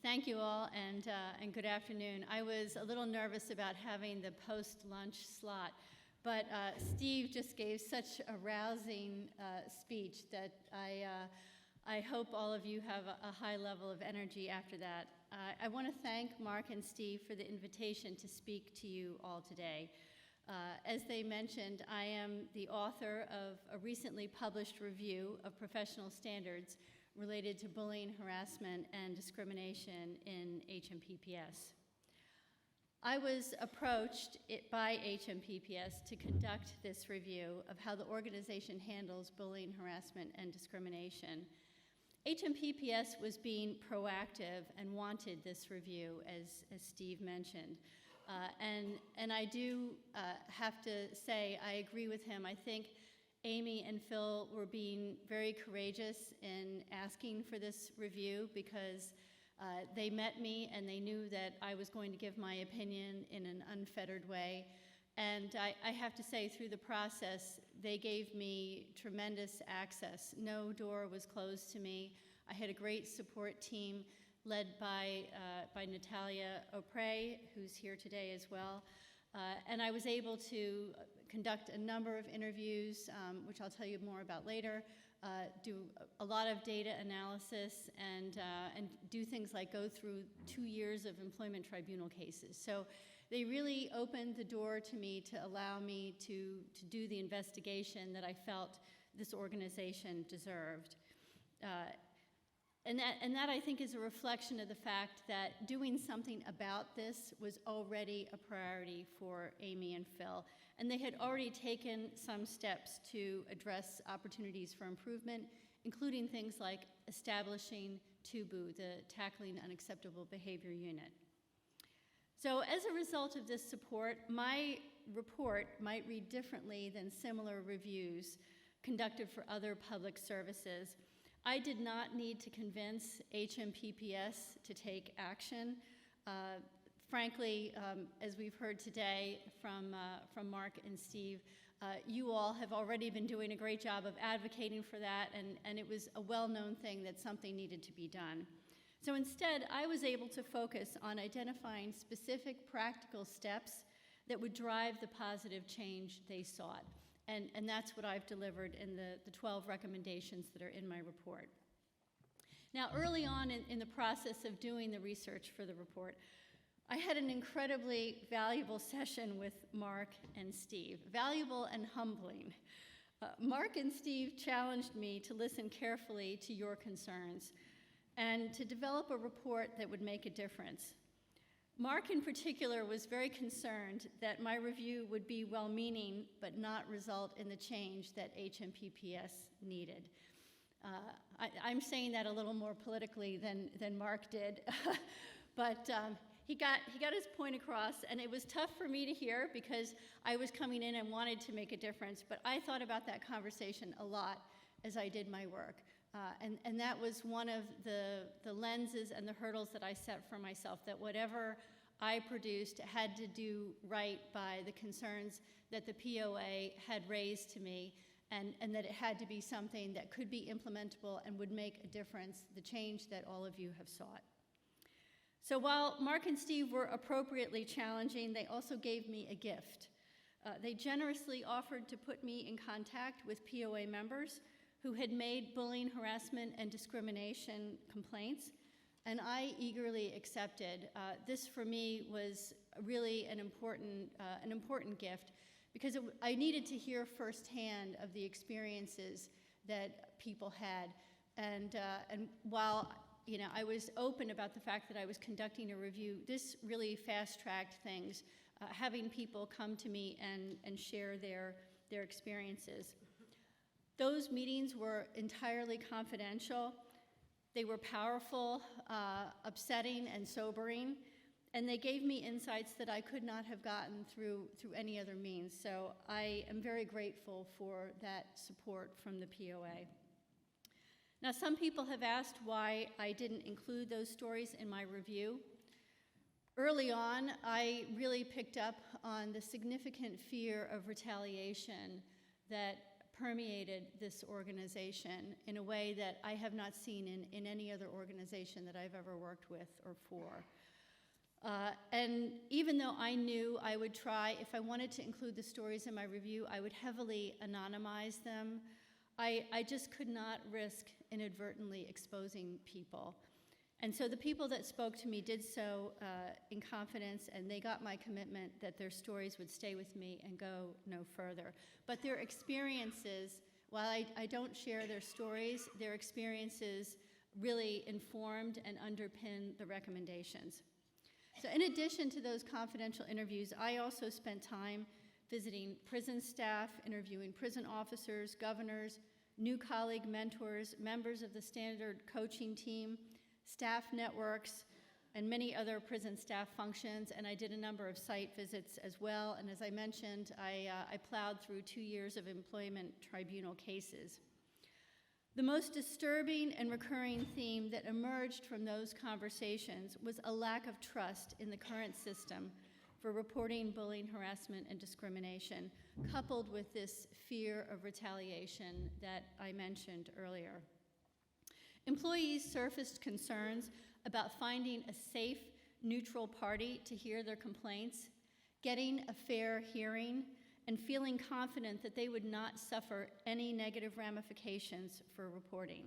Thank you all, and good afternoon. I was a little nervous about having the post-lunch slot, but Steve just gave such a rousing speech that I hope all of you have a high level of energy after that. I want to thank Mark and Steve for the invitation to speak to you all today. As they mentioned, I am the author of a recently published review of professional standards related to bullying, harassment, and discrimination in HMPPS. I was approached by HMPPS to conduct this review of how the organization handles bullying, harassment, and discrimination. HMPPS was being proactive and wanted this review, as Steve mentioned. And I do have to say I agree with him. I think Amy and Phil were being very courageous in asking for this review because they met me and they knew that I was going to give my opinion in an unfettered way. And I have to say, through the process, they gave me tremendous access. No door was closed to me. I had a great support team led by Natalia Opre, who's here today as well. And I was able to conduct a number of interviews, which I'll tell you more about later, do a lot of data analysis, and do things like go through 2 years of employment tribunal cases. So they really opened the door to me to allow me to do the investigation that I felt this organization deserved. And that, I think, is a reflection of the fact that doing something about this was already a priority for Amy and Phil. And they had already taken some steps to address opportunities for improvement, including things like establishing TUBU, the Tackling Unacceptable Behavior Unit. So as a result of this support, my report might read differently than similar reviews conducted for other public services. I did not need to convince HMPPS to take action. Frankly, as we've heard today from Mark and Steve, you all have already been doing a great job of advocating for that, and it was a well-known thing that something needed to be done. So instead, I was able to focus on identifying specific practical steps that would drive the positive change they sought. And that's what I've delivered in the 12 recommendations that are in my report. Now, early on in the process of doing the research for the report, I had an incredibly valuable session with Mark and Steve, valuable and humbling. Mark and Steve challenged me to listen carefully to your concerns and to develop a report that would make a difference. Mark, in particular, was very concerned that my review would be well-meaning but not result in the change that HMPPS needed. I'm saying that a little more politically than Mark did, but he got his point across, and it was tough for me to hear because I was coming in and wanted to make a difference, but I thought about that conversation a lot as I did my work. And that was one of the lenses and the hurdles that I set for myself, that whatever I produced had to do right by the concerns that the POA had raised to me, and that it had to be something that could be implementable and would make a difference, the change that all of you have sought. So while Mark and Steve were appropriately challenging, they also gave me a gift. They generously offered to put me in contact with POA members who had made bullying, harassment, and discrimination complaints, and I eagerly accepted. This, for me, was really an important gift because I needed to hear firsthand of the experiences that people had. And while I was open about the fact that I was conducting a review, this really fast-tracked things, having people come to me and share their experiences. Those meetings were entirely confidential. They were powerful, upsetting, and sobering, and they gave me insights that I could not have gotten through any other means. So I am very grateful for that support from the POA. Now, some people have asked why I didn't include those stories in my review. Early on, I really picked up on the significant fear of retaliation that permeated this organization in a way that I have not seen in any other organization that I've ever worked with or for. And even though I knew I would try, if I wanted to include the stories in my review, I would heavily anonymize them. I just could not risk inadvertently exposing people. And so the people that spoke to me did so in confidence, and they got my commitment that their stories would stay with me and go no further. But their experiences, while I don't share their stories, their experiences really informed and underpinned the recommendations. So in addition to those confidential interviews, I also spent time visiting prison staff, interviewing prison officers, governors, new colleague mentors, members of the standard coaching team, staff networks, and many other prison staff functions, and I did a number of site visits as well. And as I mentioned, I plowed through 2 years of employment tribunal cases. The most disturbing and recurring theme that emerged from those conversations was a lack of trust in the current system for reporting bullying, harassment, and discrimination, coupled with this fear of retaliation that I mentioned earlier. Employees surfaced concerns about finding a safe, neutral party to hear their complaints, getting a fair hearing, and feeling confident that they would not suffer any negative ramifications for reporting.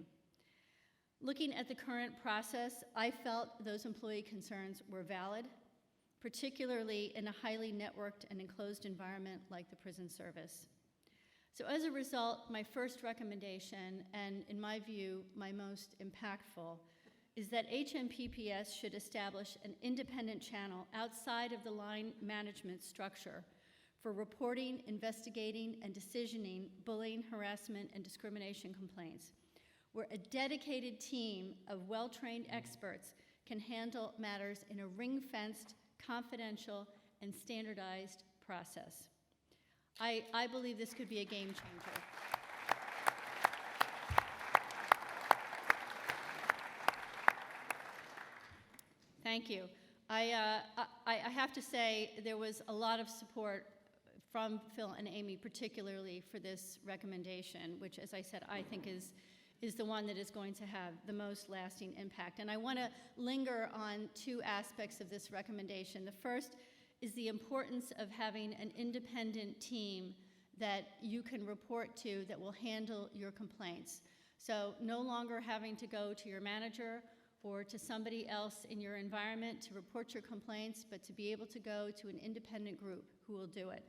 Looking at the current process, I felt those employee concerns were valid, particularly in a highly networked and enclosed environment like the prison service. So as a result, my first recommendation, and in my view, my most impactful, is that HMPPS should establish an independent channel outside of the line management structure for reporting, investigating, and decisioning bullying, harassment, and discrimination complaints, where a dedicated team of well-trained experts can handle matters in a ring-fenced, confidential, and standardized process. I believe this could be a game changer. Thank you. I have to say there was a lot of support from Phil and Amy, particularly for this recommendation, which, as I said, I think is the one that is going to have the most lasting impact. And I want to linger on 2 aspects of this recommendation. The first is the importance of having an independent team that you can report to that will handle your complaints. So no longer having to go to your manager or to somebody else in your environment to report your complaints, but to be able to go to an independent group who will do it.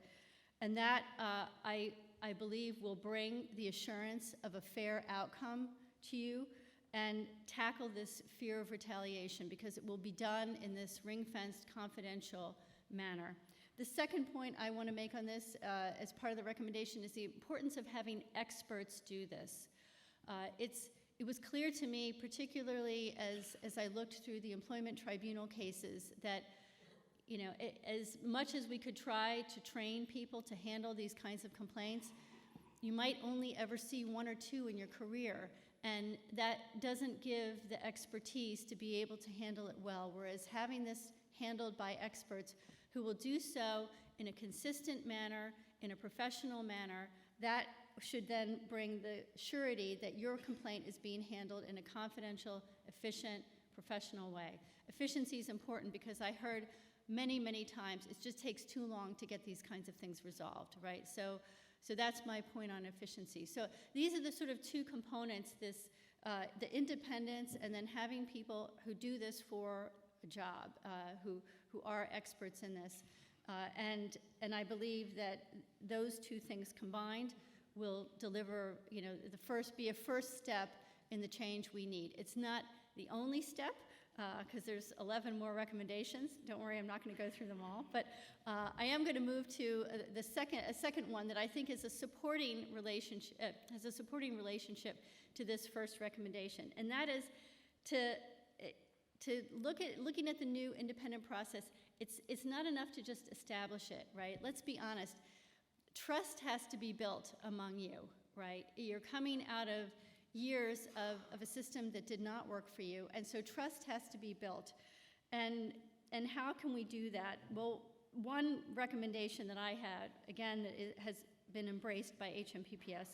And that, I believe, will bring the assurance of a fair outcome to you and tackle this fear of retaliation, because it will be done in this ring-fenced, confidential manner. The second point I want to make on this as part of the recommendation is the importance of having experts do this. It was clear to me, particularly as I looked through the employment tribunal cases, that as much as we could try to train people to handle these kinds of complaints, you might only ever see 1 or 2 in your career, and that doesn't give the expertise to be able to handle it well, whereas having this handled by experts who will do so in a consistent manner, in a professional manner, that should then bring the surety that your complaint is being handled in a confidential, efficient, professional way. Efficiency is important because I heard many, many times it just takes too long to get these kinds of things resolved, right? So that's my point on efficiency. So these are the sort of 2 components, the independence and then having people who do this for a job, who are experts in this. And I believe that those 2 things combined will deliver, be a first step in the change we need. It's not the only step, because there's 11 more recommendations. Don't worry, I'm not going to go through them all. But I am going to move to a second one that I think is a supporting relationship, has a supporting relationship to this first recommendation, and that is to looking at the new independent process. It's not enough to just establish it, right? Let's be honest. Trust has to be built among you, right? You're coming out of years of a system that did not work for you, and so trust has to be built. And how can we do that? Well, one recommendation that I had, again, that has been embraced by HMPPS,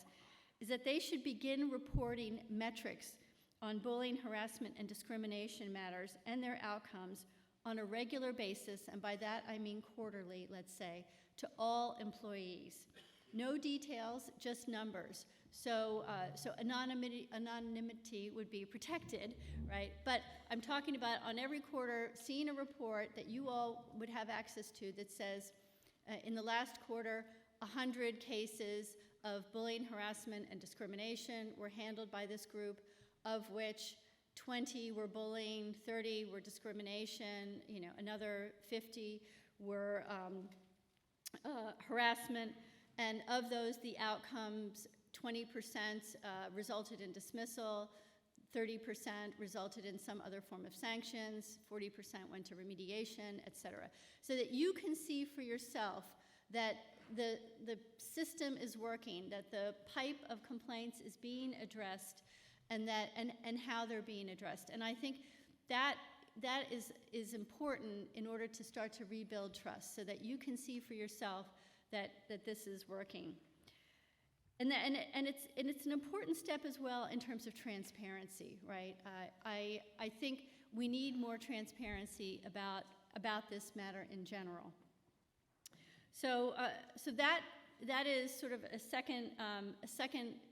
is that they should begin reporting metrics on bullying, harassment, and discrimination matters and their outcomes on a regular basis, and by that I mean quarterly, let's say, to all employees. No details, just numbers. So anonymity would be protected, right? But I'm talking about on every quarter, seeing a report that you all would have access to that says, in the last quarter, 100 cases of bullying, harassment, and discrimination were handled by this group, of which 20 were bullying, 30 were discrimination, another 50 were harassment, and of those, the outcomes, 20% resulted in dismissal, 30% resulted in some other form of sanctions, 40% went to remediation, et cetera. So that you can see for yourself that the system is working, that the pipe of complaints is being addressed, and how they're being addressed. And I think that is important in order to start to rebuild trust, so that you can see for yourself that this is working. And it's an important step as well in terms of transparency, right? I think we need more transparency about this matter in general. So that is sort of a second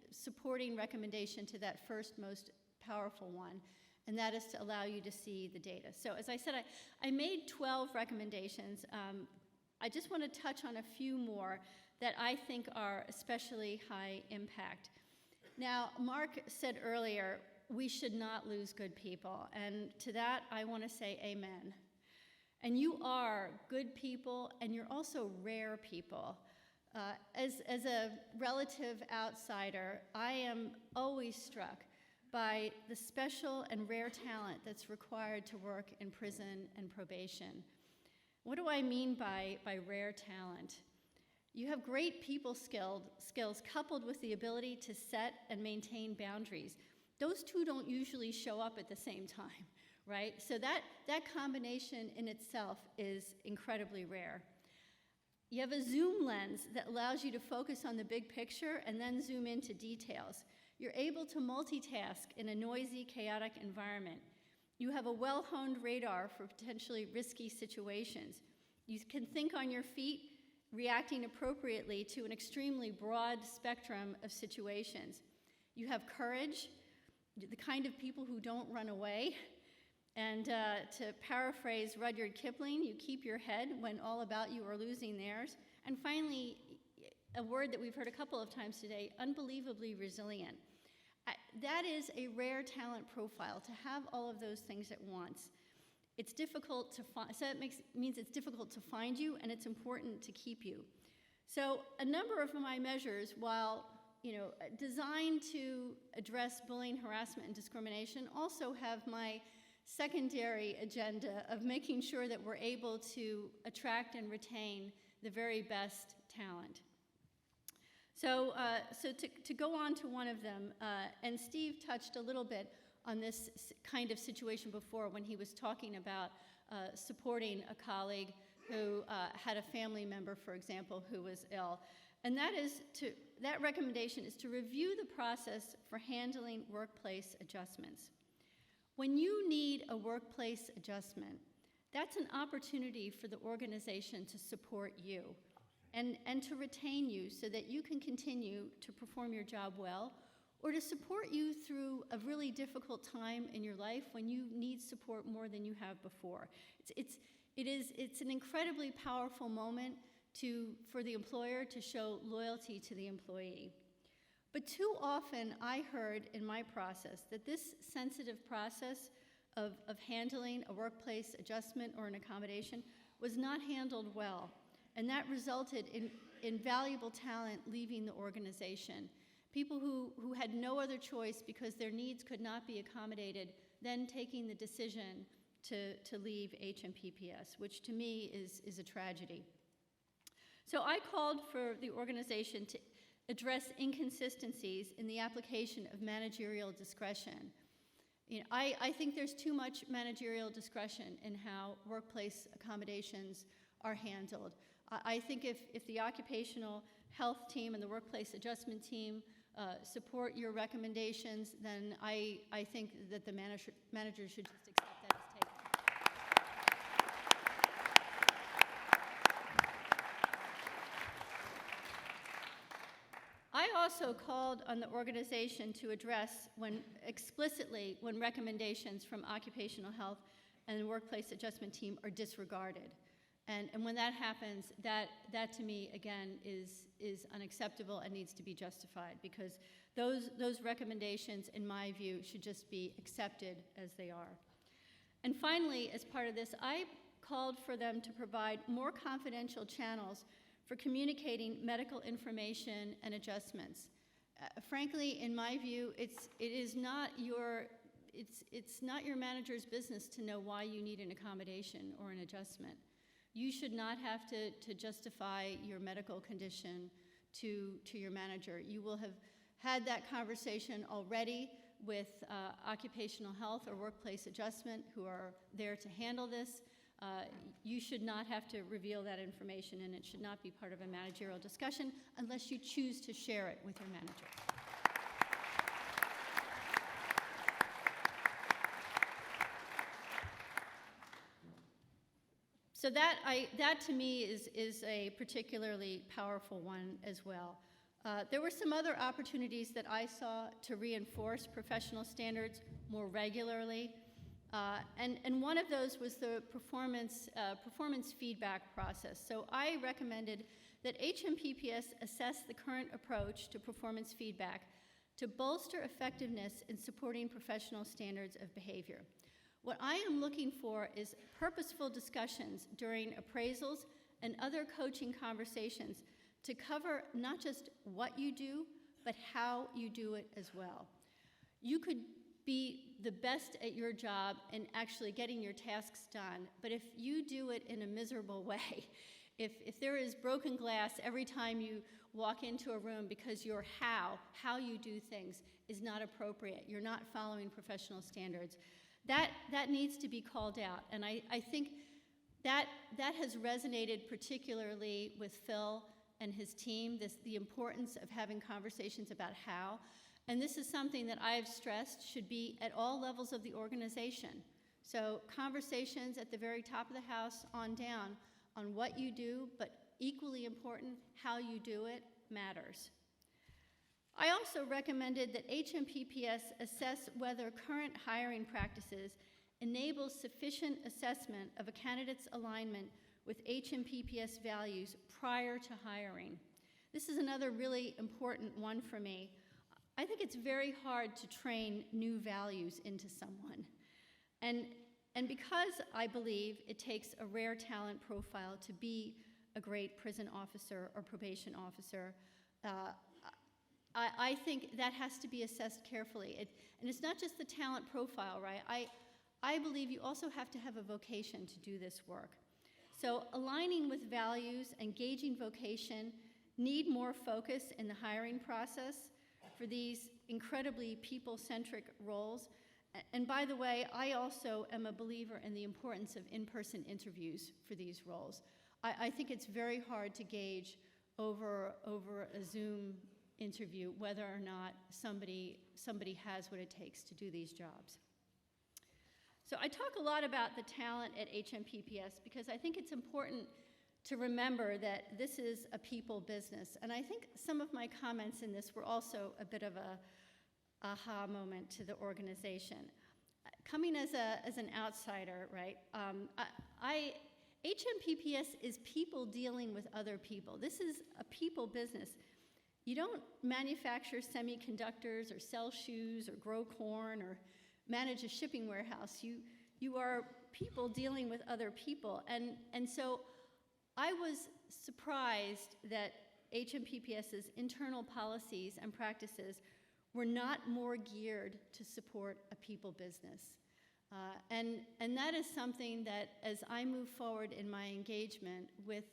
supporting recommendation to that first most powerful one, and that is to allow you to see the data. So as I said, I made 12 recommendations. I just want to touch on a few more that I think are especially high impact. Now, Mark said earlier, we should not lose good people, and to that I want to say amen. And you are good people, and you're also rare people. As a relative outsider, I am always struck by the special and rare talent that's required to work in prison and probation. What do I mean by rare talent? You have great people skills coupled with the ability to set and maintain boundaries. Those two don't usually show up at the same time, right? So that combination in itself is incredibly rare. You have a zoom lens that allows you to focus on the big picture and then zoom into details. You're able to multitask in a noisy, chaotic environment. You have a well-honed radar for potentially risky situations. You can think on your feet, reacting appropriately to an extremely broad spectrum of situations. You have courage, the kind of people who don't run away. And to paraphrase Rudyard Kipling, you keep your head when all about you are losing theirs. And finally, a word that we've heard a couple of times today, unbelievably resilient. That is a rare talent profile, to have all of those things at once. It's difficult to find, so it means it's difficult to find you, and it's important to keep you. So a number of my measures, while designed to address bullying, harassment, and discrimination, also have my secondary agenda of making sure that we're able to attract and retain the very best talent. So to go on to one of them, and Steve touched a little bit on this kind of situation before when he was talking about supporting a colleague who had a family member, for example, who was ill. And that recommendation is to review the process for handling workplace adjustments. When you need a workplace adjustment, that's an opportunity for the organization to support you and to retain you so that you can continue to perform your job well, or to support you through a really difficult time in your life when you need support more than you have before. It's an incredibly powerful moment for the employer to show loyalty to the employee. But too often I heard in my process that this sensitive process of handling a workplace adjustment or an accommodation was not handled well, and that resulted in valuable talent leaving the organization. People who had no other choice because their needs could not be accommodated, then taking the decision to leave HMPPS, which to me is a tragedy. So I called for the organization to address inconsistencies in the application of managerial discretion. I think there's too much managerial discretion in how workplace accommodations are handled. I think if the occupational health team and the workplace adjustment team support your recommendations, then I think that the manager should just accept that as taken. I also called on the organization to address explicitly when recommendations from occupational health and the workplace adjustment team are disregarded. And when that happens, that to me, again, is unacceptable and needs to be justified, because those recommendations, in my view, should just be accepted as they are. And finally, as part of this, I called for them to provide more confidential channels for communicating medical information and adjustments. Frankly, in my view, it's not your manager's business to know why you need an accommodation or an adjustment. You should not have to justify your medical condition to your manager. You will have had that conversation already with occupational health or workplace adjustment who are there to handle this. You should not have to reveal that information, and it should not be part of a managerial discussion unless you choose to share it with your manager. So that to me is a particularly powerful one as well. There were some other opportunities that I saw to reinforce professional standards more regularly. And one of those was the performance feedback process. So I recommended that HMPPS assess the current approach to performance feedback to bolster effectiveness in supporting professional standards of behavior. What I am looking for is purposeful discussions during appraisals and other coaching conversations to cover not just what you do, but how you do it as well. You could be the best at your job and actually getting your tasks done, but if you do it in a miserable way, if there is broken glass every time you walk into a room because your how you do things is not appropriate, you're not following professional standards, that needs to be called out. And I think that has resonated particularly with Phil and his team, the importance of having conversations about how. And this is something that I've stressed should be at all levels of the organization. So conversations at the very top of the house on down on what you do, but equally important, how you do it matters. I also recommended that HMPPS assess whether current hiring practices enable sufficient assessment of a candidate's alignment with HMPPS values prior to hiring. This is another really important one for me. I think it's very hard to train new values into someone. And because I believe it takes a rare talent profile to be a great prison officer or probation officer, I think that has to be assessed carefully. And it's not just the talent profile, right? I believe you also have to have a vocation to do this work. So aligning with values, engaging vocation, need more focus in the hiring process for these incredibly people-centric roles. And by the way, I also am a believer in the importance of in-person interviews for these roles. I think it's very hard to gauge over a Zoom interview whether or not somebody has what it takes to do these jobs. So I talk a lot about the talent at HMPPS because I think it's important to remember that this is a people business. And I think some of my comments in this were also a bit of a aha moment to the organization. Coming as an outsider, right, HMPPS is people dealing with other people. This is a people business. You don't manufacture semiconductors or sell shoes or grow corn or manage a shipping warehouse. You are people dealing with other people. And so I was surprised that HMPPS's internal policies and practices were not more geared to support a people business. And that is something that, as I move forward in my engagement with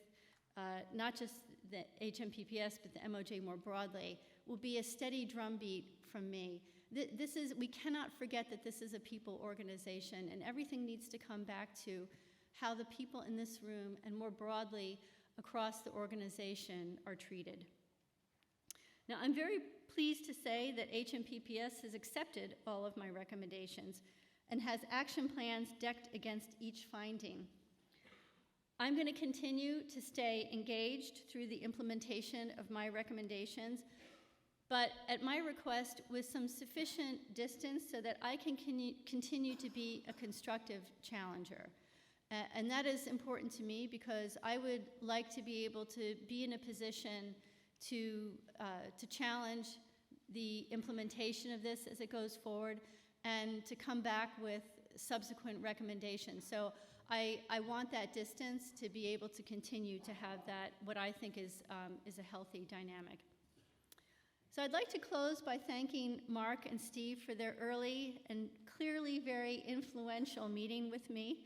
not just the HMPPS, but the MOJ more broadly, will be a steady drumbeat from me. We cannot forget that this is a people organization, and everything needs to come back to how the people in this room and more broadly across the organization are treated. Now, I'm very pleased to say that HMPPS has accepted all of my recommendations and has action plans decked against each finding. I'm going to continue to stay engaged through the implementation of my recommendations, but at my request with some sufficient distance so that I can continue to be a constructive challenger. And that is important to me because I would like to be able to be in a position to challenge the implementation of this as it goes forward and to come back with subsequent recommendations. So I want that distance to be able to continue to have that, what I think is a healthy dynamic. So I'd like to close by thanking Mark and Steve for their early and clearly very influential meeting with me,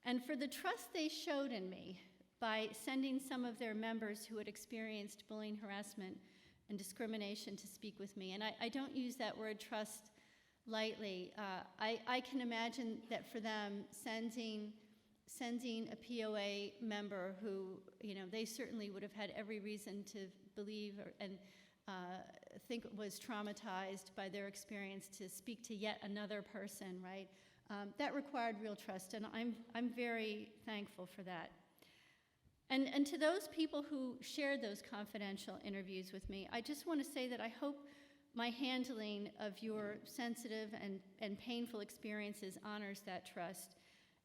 and for the trust they showed in me by sending some of their members who had experienced bullying, harassment, and discrimination to speak with me. And I don't use that word trust lightly. I can imagine that for them, sending a POA member who, they certainly would have had every reason to believe and think was traumatized by their experience to speak to yet another person, right? That required real trust, and I'm very thankful for that. And to those people who shared those confidential interviews with me, I just want to say that I hope my handling of your sensitive and painful experiences honors that trust,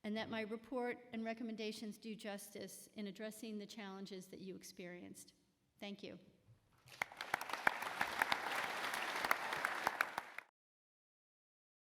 and that my report and recommendations do justice in addressing the challenges that you experienced. Thank you.